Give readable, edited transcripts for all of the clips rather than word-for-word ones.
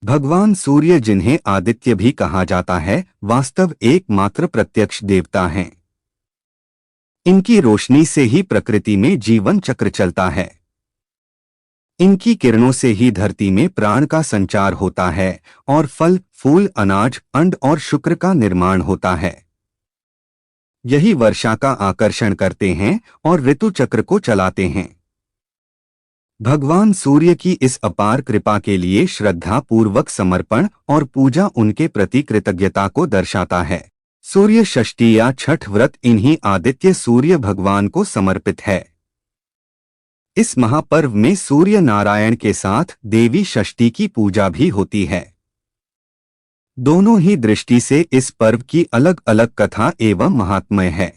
भगवान सूर्य, जिन्हें आदित्य भी कहा जाता है, वास्तव एकमात्र प्रत्यक्ष देवता हैं। इनकी रोशनी से ही प्रकृति में जीवन चक्र चलता है। इनकी किरणों से ही धरती में प्राण का संचार होता है और फल, फूल, अनाज, अंड और शुक्र का निर्माण होता है। यही वर्षा का आकर्षण करते हैं और ऋतु चक्र को चलाते हैं। भगवान सूर्य की इस अपार कृपा के लिए श्रद्धा पूर्वक समर्पण और पूजा उनके प्रति कृतज्ञता को दर्शाता है। सूर्य षष्ठी या छठ व्रत इन्हीं आदित्य सूर्य भगवान को समर्पित है। इस महापर्व में सूर्य नारायण के साथ देवी षष्ठी की पूजा भी होती है। दोनों ही दृष्टि से इस पर्व की अलग अलग कथा एवं महात्म्य है।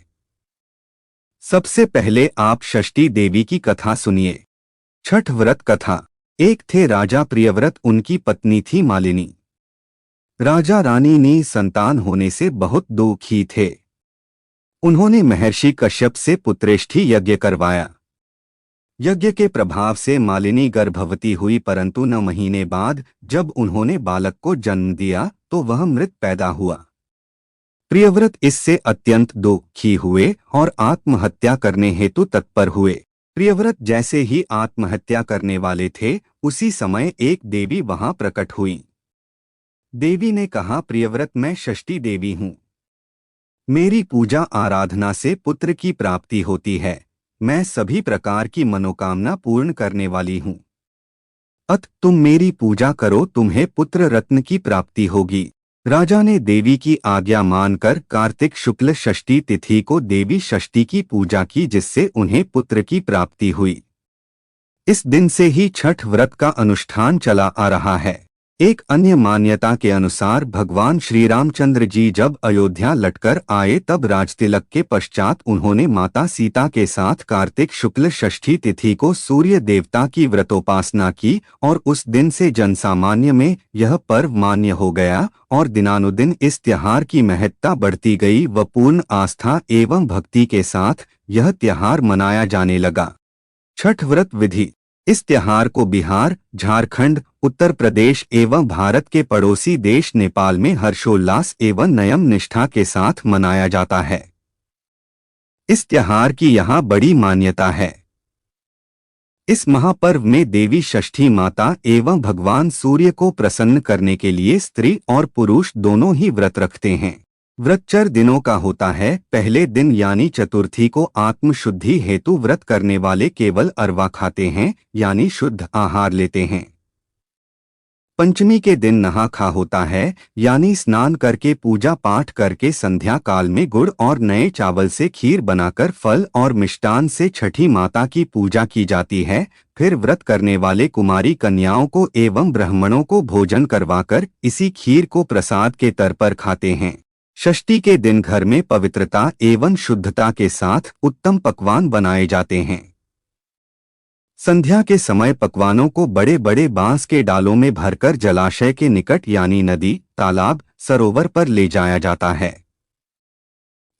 सबसे पहले आप षष्ठी देवी की कथा सुनिए। छठ व्रत कथा। एक थे राजा प्रियव्रत, उनकी पत्नी थी मालिनी। राजा रानी ने संतान होने से बहुत दुखी थे। उन्होंने महर्षि कश्यप से पुत्रेष्ठी यज्ञ करवाया। यज्ञ के प्रभाव से मालिनी गर्भवती हुई, परंतु 9 महीने बाद जब उन्होंने बालक को जन्म दिया तो वह मृत पैदा हुआ। प्रियव्रत इससे अत्यंत दुखी हुए और आत्महत्या करने हेतु तत्पर हुए। प्रियव्रत जैसे ही आत्महत्या करने वाले थे, उसी समय एक देवी वहां प्रकट हुई। देवी ने कहा, प्रियव्रत, मैं षष्ठी देवी हूं। मेरी पूजा आराधना से पुत्र की प्राप्ति होती है। मैं सभी प्रकार की मनोकामना पूर्ण करने वाली हूं। अत तुम मेरी पूजा करो, तुम्हें पुत्र रत्न की प्राप्ति होगी। राजा ने देवी की आज्ञा मानकर कार्तिक शुक्ल षष्ठी तिथि को देवी षष्ठी की पूजा की, जिससे उन्हें पुत्र की प्राप्ति हुई। इस दिन से ही छठ व्रत का अनुष्ठान चला आ रहा है। एक अन्य मान्यता के अनुसार भगवान श्री रामचंद्र जी जब अयोध्या लौटकर आए, तब राजतिलक के पश्चात उन्होंने माता सीता के साथ कार्तिक शुक्ल षष्ठी तिथि को सूर्य देवता की व्रतोपासना की और उस दिन से जनसामान्य में यह पर्व मान्य हो गया और दिनानुदिन इस त्योहार की महत्ता बढ़ती गई व पूर्ण आस्था एवं भक्ति के साथ यह त्योहार मनाया जाने लगा। छठ व्रत विधि। इस त्योहार को बिहार, झारखंड, उत्तर प्रदेश एवं भारत के पड़ोसी देश नेपाल में हर्षोल्लास एवं नियम निष्ठा के साथ मनाया जाता है। इस त्योहार की यहाँ बड़ी मान्यता है। इस महापर्व में देवी षष्ठी माता एवं भगवान सूर्य को प्रसन्न करने के लिए स्त्री और पुरुष दोनों ही व्रत रखते हैं। व्रत 4 दिनों का होता है। पहले दिन यानी चतुर्थी को आत्मशुद्धि हेतु व्रत करने वाले केवल अरवा खाते हैं, यानी शुद्ध आहार लेते हैं। पंचमी के दिन नहा खा होता है, यानी स्नान करके पूजा पाठ करके संध्या काल में गुड़ और नए चावल से खीर बनाकर फल और मिष्टान से छठी माता की पूजा की जाती है। फिर व्रत करने वाले कुमारी कन्याओं को एवं ब्राह्मणों को भोजन करवाकर इसी खीर को प्रसाद के तौर पर खाते हैं। षष्ठी के दिन घर में पवित्रता एवं शुद्धता के साथ उत्तम पकवान बनाए जाते हैं। संध्या के समय पकवानों को बड़े बड़े बांस के डालों में भरकर जलाशय के निकट यानी नदी, तालाब, सरोवर पर ले जाया जाता है।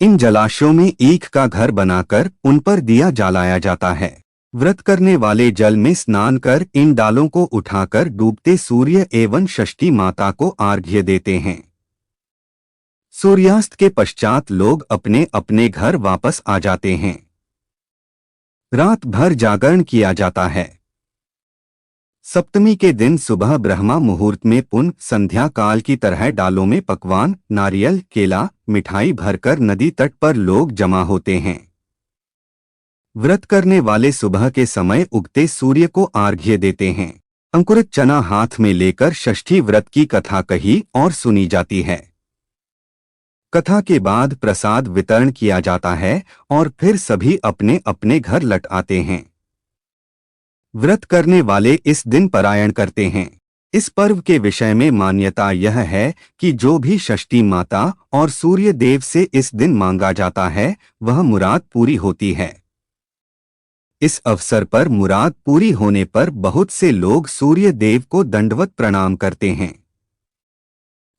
इन जलाशयों में ईख का घर बनाकर उन पर दिया जलाया जाता है। व्रत करने वाले जल में स्नान कर इन डालों को उठाकर डूबते सूर्य एवं षष्ठी माता को अर्घ्य देते हैं। सूर्यास्त के पश्चात लोग अपने अपने घर वापस आ जाते हैं। रात भर जागरण किया जाता है। सप्तमी के दिन सुबह ब्रह्मा मुहूर्त में पुनः संध्या काल की तरह डालों में पकवान, नारियल, केला, मिठाई भरकर नदी तट पर लोग जमा होते हैं। व्रत करने वाले सुबह के समय उगते सूर्य को अर्घ्य देते हैं। अंकुरित चना हाथ में लेकर षष्ठी व्रत की कथा कही और सुनी जाती है। कथा के बाद प्रसाद वितरण किया जाता है और फिर सभी अपने अपने घर लौट आते हैं। व्रत करने वाले इस दिन पारायण करते हैं। इस पर्व के विषय में मान्यता यह है कि जो भी षष्ठी माता और सूर्य देव से इस दिन मांगा जाता है, वह मुराद पूरी होती है। इस अवसर पर मुराद पूरी होने पर बहुत से लोग सूर्य देव को दंडवत प्रणाम करते हैं।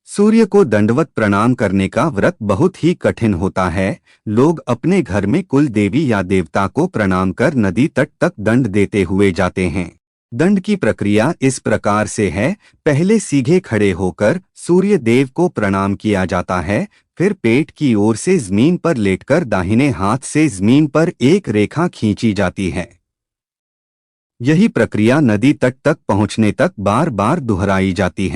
सूर्य को दंडवत प्रणाम करने का व्रत बहुत ही कठिन होता है। लोग अपने घर में कुल देवी या देवता को प्रणाम कर नदी तट तक दंड देते हुए जाते हैं। दंड की प्रक्रिया इस प्रकार से है। पहले सीधे खड़े होकर सूर्य देव को प्रणाम किया जाता है, फिर पेट की ओर से जमीन पर लेटकर दाहिने हाथ से जमीन पर एक रेखा खींची जाती है। यही प्रक्रिया नदी तट तक पहुंचने तक बार बार दोहराई जाती है।